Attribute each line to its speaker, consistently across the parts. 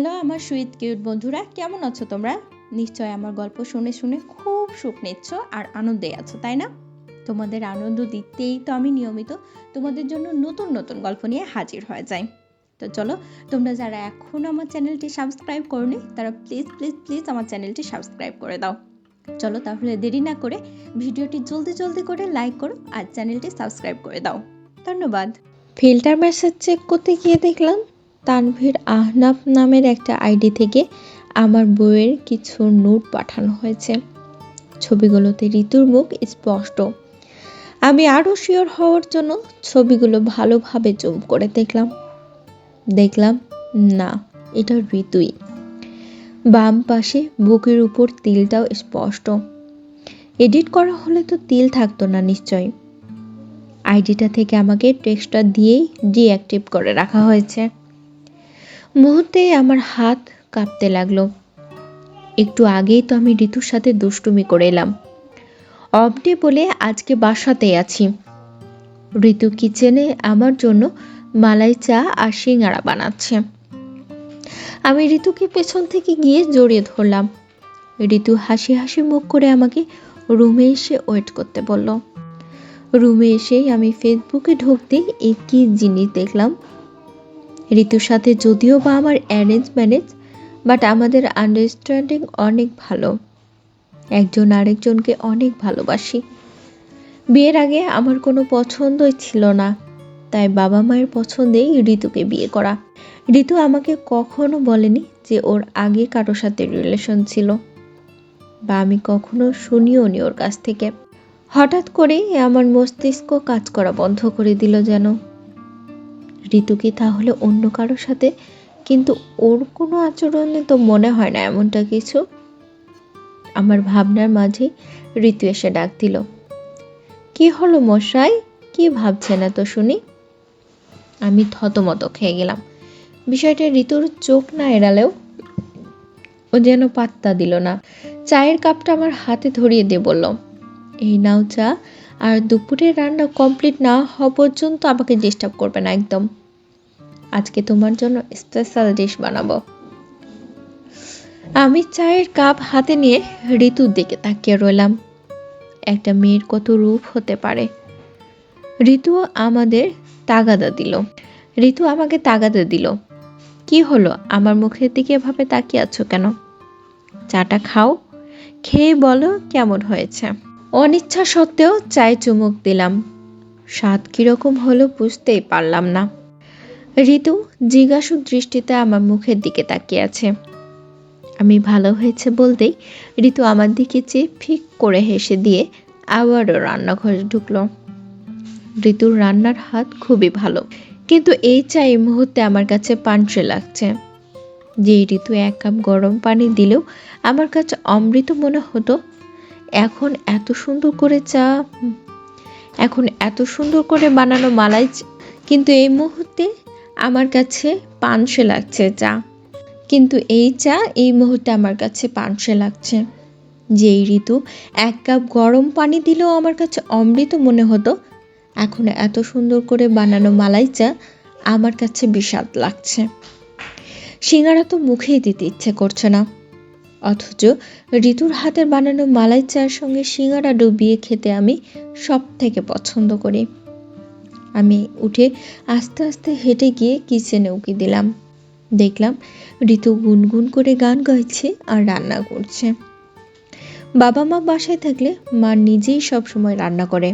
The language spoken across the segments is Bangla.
Speaker 1: হ্যালো আমার সুইট কিউট বন্ধুরা, কেমন আছো তোমরা? নিশ্চয় আমার গল্প শুনে শুনে খুব সুখ নিচ্ছ আর আনন্দে আছো, তাই না? তোমাদের আনন্দ দিতেই তো আমি নিয়মিত তোমাদের জন্য নতুন নতুন গল্প নিয়ে হাজির হয়ে যাই। তো চলো, তোমরা যারা এখনও আমার চ্যানেলটি সাবস্ক্রাইব করোনি তারা প্লিজ প্লিজ প্লিজ আমার চ্যানেলটি সাবস্ক্রাইব করে দাও। চলো তাহলে দেরি না করে ভিডিওটি জলদি জলদি করে লাইক করো আর চ্যানেলটি সাবস্ক্রাইব করে দাও। ধন্যবাদ।
Speaker 2: ফিল্টার মেসেজ চেক করতে গিয়ে দেখলাম তানভীর আহনাফ নামের একটা আইডি থেকে আমার বইয়ের কিছু নোট পাঠানো হয়েছে। ছবিগুলোতে ঋতুর মুখ স্পষ্ট। আমি আরও শিওর হওয়ার জন্য ছবিগুলো ভালোভাবে জুম করে দেখলাম না, এটা ঋতুই। বাম পাশে বুকের উপর তিলটাও স্পষ্ট। এডিট করা হলে তো তিল থাকতো না নিশ্চয়ই। আইডিটা থেকে আমাকে টেক্সটটা দিয়েই ডিঅ্যাক্টিভ করে রাখা হয়েছে। মুহূর্তে আমার হাত কাঁপতে লাগলো। একটু আগেই তো আমি ঋতুর সাথে দুষ্টুমি করে এলাম। অফ ডে বলে আজকে বাসাতেই আছি। ঋতু কিচেনে আমার জন্য মালাই চা আর সিঙ্গারা বানাচ্ছে। আমি ঋতুকে পেছন থেকে গিয়ে জড়িয়ে ধরলাম। ঋতু হাসি হাসি মুখ করে আমাকে রুমে এসে ওয়েট করতে বলল। রুমে এসেই আমি ফেসবুকে ঢুকতেই একই জিনিস দেখলাম। ঋতুর সাথে যদিও বা আমার অ্যারেঞ্জ ম্যারেজ, বাট আমাদের আন্ডারস্ট্যান্ডিং অনেক ভালো। একজন আরেকজনকে অনেক ভালোবাসি। বিয়ের আগে আমার কোনো পছন্দই ছিল না, তাই বাবা মায়ের পছন্দেই ঋতুকে বিয়ে করা। ঋতু আমাকে কখনো বলেনি যে ওর আগে কারোর সাথে রিলেশন ছিল, বা আমি কখনো শুনিও নি ওর কাছ থেকে। হঠাৎ করেই আমার মস্তিষ্ক কাজ করা বন্ধ করে দিল যেন। ঋতু কি তাহলে অন্য কারোর সাথে? কিন্তু ওর কোনো আচরণে তো মনে হয় না এমনটা কিছু। আমার ভাবনার মাঝে ঋতু এসে ডাক দিল। কি হলো মশাই, কি ভাবছেন এত শুনি? আমি থতমত খেয়ে গেলাম। বিষয়টা ঋতুর চোখ না এড়ালেও ও যেন পাত্তা দিল না। চায়ের কাপটা আমার হাতে ধরিয়ে দিয়ে বলল, এই নাও চা, আর দুপুরের রান্না কমপ্লিট না হওয়া পর্যন্ত আমাকে ডিস্টার্ব করবে না একদম। আজকে তোমার জন্য স্পেশাল ডিশ বানাবো। আমি চায়ের কাপ হাতে নিয়ে ঋতুর দিকে তাকিয়ে রইলাম। একটা মেয়ের কত রূপ হতে পারে। ঋতু আমাকে তাগাদা দিল। কি হলো, আমার মুখের দিকে এভাবে তাকিয়ে আছো কেন? চাটা খাও, খেয়ে বলো কেমন হয়েছে। অনিচ্ছা সত্ত্বেও চায়ে চুমুক দিলাম। স্বাদ কিরকম হলো বুঝতেই পারলাম না। ঋতু জিজ্ঞাসু দৃষ্টিতে আমার মুখের দিকে তাকিয়ে আছে। আমি ভালো হয়েছে বলতেই ঋতু আমার দিকে চেয়ে ফিক করে হেসে দিয়ে আবারও রান্নাঘরে ঢুকলো। ঋতুর রান্নার হাত খুবই ভালো, কিন্তু এই চা এই মুহূর্তে আমার কাছে পানসে লাগছে। যে ঋতু এক কাপ গরম পানি দিলেও আমার কাছে অমৃত মনে হতো, এখন এত সুন্দর করে বানানো মালাই, কিন্তু এই মুহূর্তে আমার কাছে পানসে লাগছে চা। কিন্তু এই চা এই মুহূর্তে আমার কাছে পানসে লাগছে। যেই ঋতু এক কাপ গরম পানি দিলেও আমার কাছে অমৃত মনে হতো, এখন এত সুন্দর করে বানানো মালাই চা আমার কাছে বিষাদ লাগছে। সিঙ্গারা তো মুখেই দিতে ইচ্ছে করছে না, অথচ ঋতুর হাতের বানানো মালাই চায়ের সঙ্গে সিঙ্গারা ডুবিয়ে খেতে আমি সব থেকে পছন্দ করি। আমি উঠে আস্তে আস্তে হেঁটে গিয়ে কিচেনে উকি দিলাম। দেখলাম ঋতু গুনগুন করে গান গাইছে আর রান্না করছে। বাবা মা বাসায় থাকলে মা নিজেই সব সময় রান্না করে,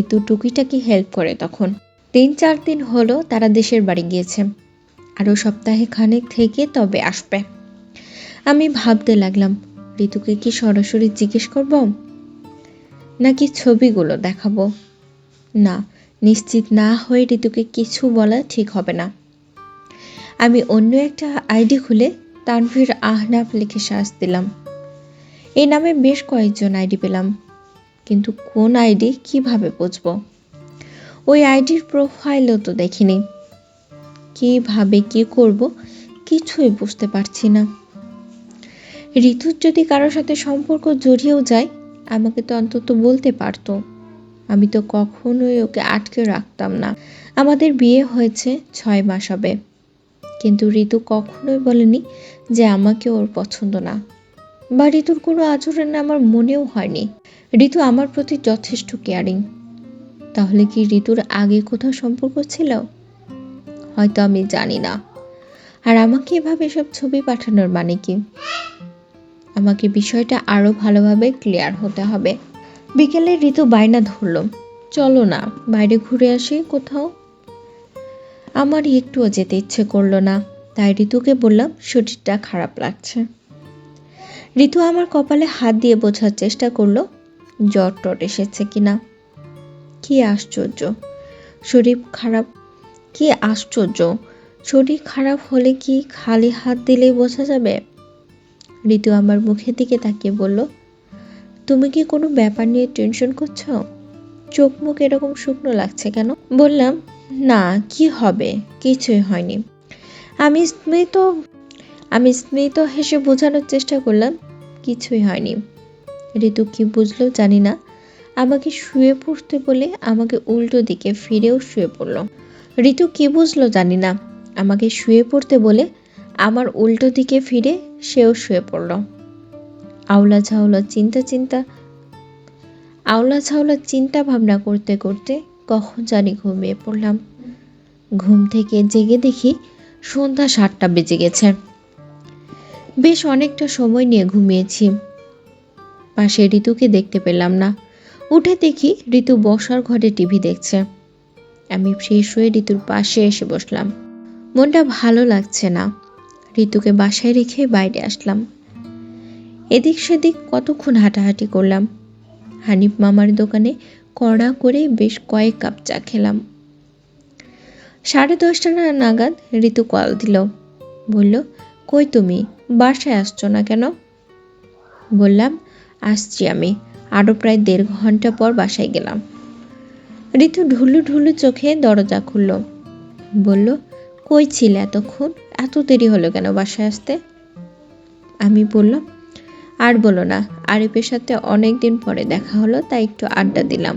Speaker 2: ঋতু টুকিটাকি হেল্প করে। তখন 3-4 দিন হলো তারা দেশের বাড়ি গিয়েছে, আরও সপ্তাহে খানেক থেকে তবে আসবে। আমি ভাবতে লাগলাম, ঋতুকে কি সরাসরি জিজ্ঞেস করব নাকি ছবিগুলো দেখাবো? না, নিশ্চিত না হয়ে ঋতুকে কিছু বলা ঠিক হবে না। আমি অন্য একটা আইডি খুলে তানভীর আহনাফ লিখে সার্চ দিলাম। এই নামে বেশ কয়েকজন আইডি পেলাম, কিন্তু কোন আইডি কিভাবে বুঝবো? ওই আইডির প্রোফাইলও তো দেখিনি। কিভাবে কি করব কিছুই বুঝতে পারছি না। ঋতুর যদি কারোর সাথে সম্পর্ক জড়িয়েও যায়, আমাকে তো অন্তত বলতে পারতো। আমি তো কখনোই ওকে আটকে রাখতাম না। আমাদের বিয়ে হয়েছে 6 মাস হবে, কিন্তু ঋতু কখনোই বলেনি যে আমাকে ওর পছন্দ না, বা ঋতুর কোনো আচরণ আমার মনেও হয়নি। ঋতু আমার প্রতি যথেষ্ট কেয়ারিং। তাহলে কি ঋতুর আগে কোথাও সম্পর্ক ছিল? হয়তো আমি জানি না। আর আমাকে এভাবে সব ছবি পাঠানোর মানে কি? আমাকে বিষয়টা আরো ভালোভাবে ক্লিয়ার হতে হবে। বিকেলে ঋতু বায়না ধরল, চলো না বাইরে ঘুরে আসি কোথাও। আমার একটুও যেতে ইচ্ছে করলো না, তাই ঋতুকে বললাম শরীরটা খারাপ লাগছে। ঋতু আমার কপালে হাত দিয়ে বোঝার চেষ্টা করলো জ্বর টট এসেছে কিনা। কি আশ্চর্য, শরীর খারাপ কি আশ্চর্য শরীর খারাপ হলে কি খালি হাত দিলেই বোঝা যাবে? ঋতু আমার মুখের দিকে তাকিয়ে বলল, তুমি কি কোনো ব্যাপার নিয়ে টেনশন করছো? চোখ মুখ এরকম শুকনো লাগছে কেন? বললাম, না কি হবে, কিছুই হয়নি। আমি স্মিত হেসে বোঝানোর চেষ্টা করলাম কিছুই হয়নি। ঋতু কি বুঝলো জানি না, আমাকে শুয়ে পড়তে বলে আমাকে উল্টো দিকে ফিরেও শুয়ে পড়ল। ঋতু কি বুঝলো জানি না, আমাকে শুয়ে পড়তে বলে আমার উল্টো দিকে ফিরে সেও শুয়ে পড়ল। আউলা ঝাউলা চিন্তা ভাবনা করতে করতে কখন জানি ঘুমিয়ে পড়লাম। ঘুম থেকে জেগে দেখি সন্ধ্যা 7টা বেজে গেছে। বেশ অনেকটা সময় নিয়ে ঘুমিয়েছি। পাশে ঋতুকে দেখতে পেলাম না। উঠে দেখি ঋতু বসার ঘরে টিভি দেখছে। আমি ফ্রেশ হয়ে ঋতুর পাশে এসে বসলাম। মনটা ভালো লাগছে না। ঋতুকে বাসায় রেখে বাইরে আসলাম। এদিক সেদিক কতক্ষণ হাঁটাহাঁটি করলাম। হানিফ মামার দোকানে কড়া করে বেশ কয়েক কাপ চা খেলাম। 10:30 নাগাদ ঋতু কল দিল, বলল, কই তুমি, বাসায় আসছো না কেন? বললাম, আসছি আমি, আরো প্রায় 1.5 ঘন্টা পর বাসায় গেলাম। ঋতু ঢুলু ঢুলু চোখে দরজা খুলল, বলল, কই ছিলে এতক্ষণ, এত দেরি হলো কেন বাসায় আসতে? আমি বললাম, আর বলো না, আরিফের সাথে অনেকদিন পরে দেখা হলো, তাই একটু আড্ডা দিলাম।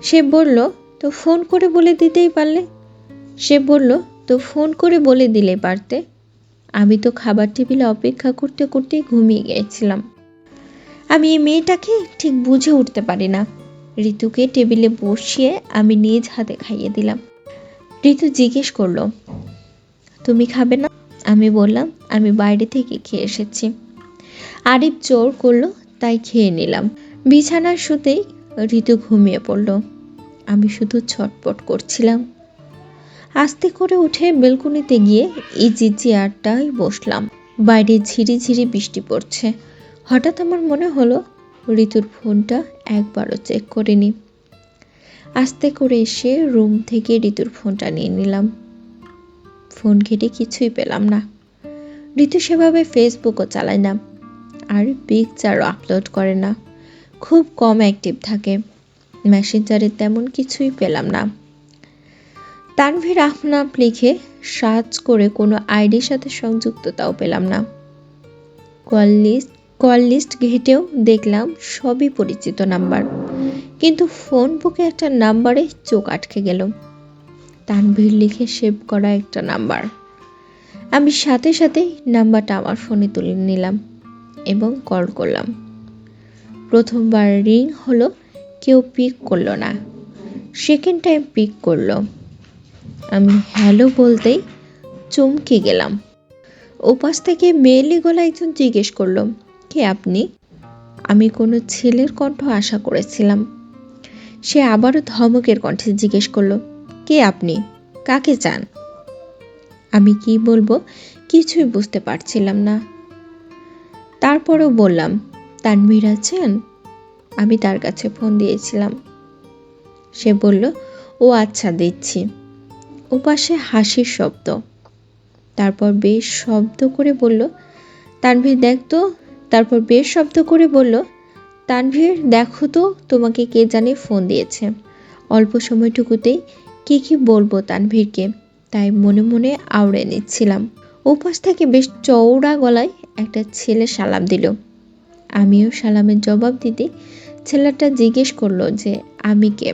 Speaker 2: সে বলল, তো ফোন করে বলে দিলেই পারতে। আমি তো খাবার টেবিলে অপেক্ষা করতে করতে ঘুমিয়ে গিয়েছিলাম। আমি এই মেয়েটাকে ঠিক বুঝে উঠতে পারি না। ঋতুকে টেবিলে বসিয়ে আমি নিজ হাতে খাইয়ে দিলাম। ঋতু জিজ্ঞেস করলো, তুমি খাবে না? আমি বললাম, আমি বাইরে থেকে খেয়ে এসেছি। আরিফ জোর করলো, তাই খেয়ে নিলাম। বিছানায় শুতেই ঋতু ঘুমিয়ে পড়ল। আমি শুধু ছটপট করছিলাম। আস্তে করে উঠে বেলকনিতে গিয়ে ইজি চেয়ারটায় বসলাম। বাইরে ঝিরিঝিরি বৃষ্টি পড়ছে। হঠাৎ আমার মনে হলো ঋতুর ফোনটা একবারও চেক করিনি। আস্তে করে এসে রুম থেকে ঋতুর ফোনটা নিয়ে নিলাম। ফোন ঘেটে কিছুই পেলাম না। ঋতু সেভাবে ফেসবুকও চালায় না, আর পিকচারও আপলোড করে না, খুব কম অ্যাক্টিভ থাকে। মেসেঞ্জারে তেমন কিছুই পেলাম না। তানভীর আহনাফ লিখে সার্চ করে কোনো আইডির সাথে সংযুক্ততাও পেলাম না। কল লিস্ট ঘেটেও দেখলাম সবই পরিচিত নাম্বার, কিন্তু ফোন বুকে একটা নাম্বারে চোখ আটকে গেল। তানভীর লিখে সেভ করা একটা নাম্বার। আমি সাথে সাথেই নাম্বারটা আমার ফোনে তুলে নিলাম এবং কল করলাম। প্রথমবার রিং হলো, কেউ পিক করলো না। সেকেন্ড টাইম পিক করলো। আমি হ্যালো বলতেই চমকে গেলাম। ওপাশ থেকে মেয়েলি গলায় একজন জিজ্ঞেস করলো, কে আপনি? আমি কোনো ছেলের কণ্ঠ আশা করেছিলাম। সে আবারও ধমকের কণ্ঠে জিজ্ঞেস করলো, কে আপনি, কাকে চান? আমি কি বলবো কিছুই বুঝতে পারছিলাম না। তারপরও বললাম, তানভীর আছেন? আমি তার কাছে ফোন দিয়েছিলাম। সে বলল, ও আচ্ছা দিচ্ছি। ওপাশে হাসির শব্দ। তারপর বেশ শব্দ করে বলল, তানভীর দেখো তো তোমাকে কে জানে ফোন দিয়েছে। অল্প সময়টুকুতেই কি বলবো তানভীরকে, তাই মনে মনে আওড়ে নিচ্ছিলাম। ওপাশ থেকে বেশ চওড়া গলায় একটা ছেলে সালাম দিল। আমিও সালামের জবাব দিতে ছেলেটা জিজ্ঞেস করলো যে আমি কে।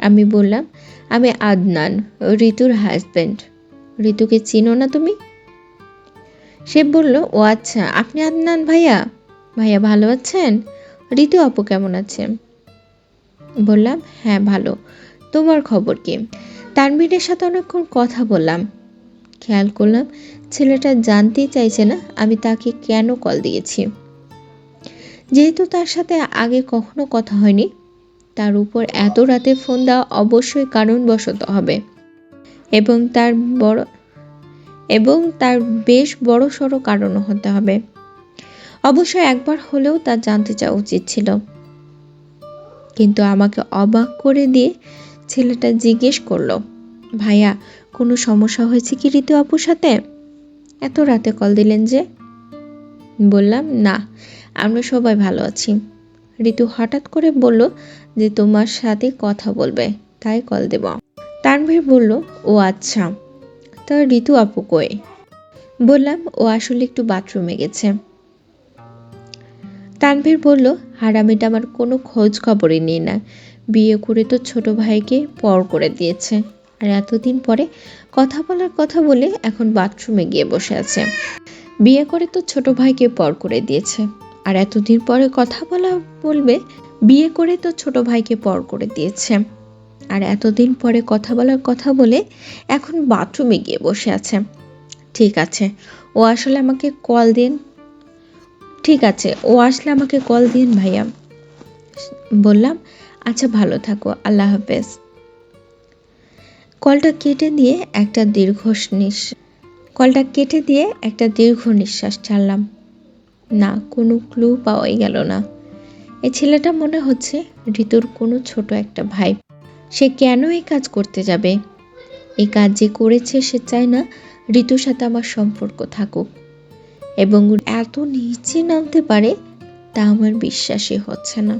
Speaker 2: আমি বললাম, আমি আদনান, ঋতুর হাজবেন্ড। ঋতুকে চিনো না তুমি? সে বলল, ও আচ্ছা, আপনি আদনান ভাইয়া। ভাইয়া ভালো আছেন? ঋতু আপু কেমন আছে? বললাম, হ্যাঁ ভালো। তোমার খবর কি? তানভীরের সাথে অনেকক্ষণ কথা বললাম। খেয়াল করলাম ছেলেটা জানতেই চাইছে না আমি তাকে কেন কল দিয়েছি। যেহেতু তার সাথে আগে কখনো কথা হয়নি, তার উপর এত রাতে ফোন দেওয়া অবশ্যই কারণবশত হবে এবং তার বেশ বড় সড়ো কারণও হতে হবে। অবশ্যই একবার হলেও তার জানতে চাওয়া উচিত ছিল। কিন্তু আমাকে অবাক করে দিয়ে ছেলেটা জিজ্ঞেস করলো, ভাইয়া কোনো সমস্যা হয়েছে কি ঋতু আপুর সাথে? এত রাতে কল দিলেন যে? বললাম, না, আমরা সবাই ভালো আছি। ঋতু হঠাৎ করে বলল যে তোমার সাথে কথা বলবে, তাই কল দেব। তানভীর বলল, ও আচ্ছা, তা ঋতু আপু কই? বললাম, ও আসলে একটু বাথরুমে গেছে। তানভীর বলল, হারামিটা আমার কোনো খোঁজ খবরই নেই না। বিয়ে করে তো ছোট ভাইকে পর করে দিয়েছে, আর এতদিন পরে কথা বলার কথা বলে এখন বাথরুমে গিয়ে বসে আছে। বিয়ে করে তো ছোট ভাইকে পর করে দিয়েছে, আর এতদিন পরে কথা বলা বলবে? বিয়ে করে তো ছোট ভাইকে পর করে দিয়েছে, আর এতদিন পরে কথা বলার কথা বলে এখন বাথরুমে গিয়ে বসে আছে। ঠিক আছে, ও আসলে আমাকে কল দিন। ঠিক আছে, ও আসলে আমাকে কল দিন ভাইয়া। বললাম, আচ্ছা ভালো থাকো, আল্লাহ হাফেজ। কলটা কেটে দিয়ে একটা দীর্ঘ নিঃশ্বাস ছাড়লাম। না, কোনো ক্লু পাওয়াই গেল না। এই ছেলেটা মনে হচ্ছে ঋতুর কোনো ছোট একটা ভাই। সে কেন এই কাজ করতে যাবে? এই কাজ যে করেছে সে চায় না ঋতুর সাথে আমার সম্পর্ক থাকুক, এবং এত নিচে নামতে পারে তা আমার বিশ্বাসই হচ্ছে না।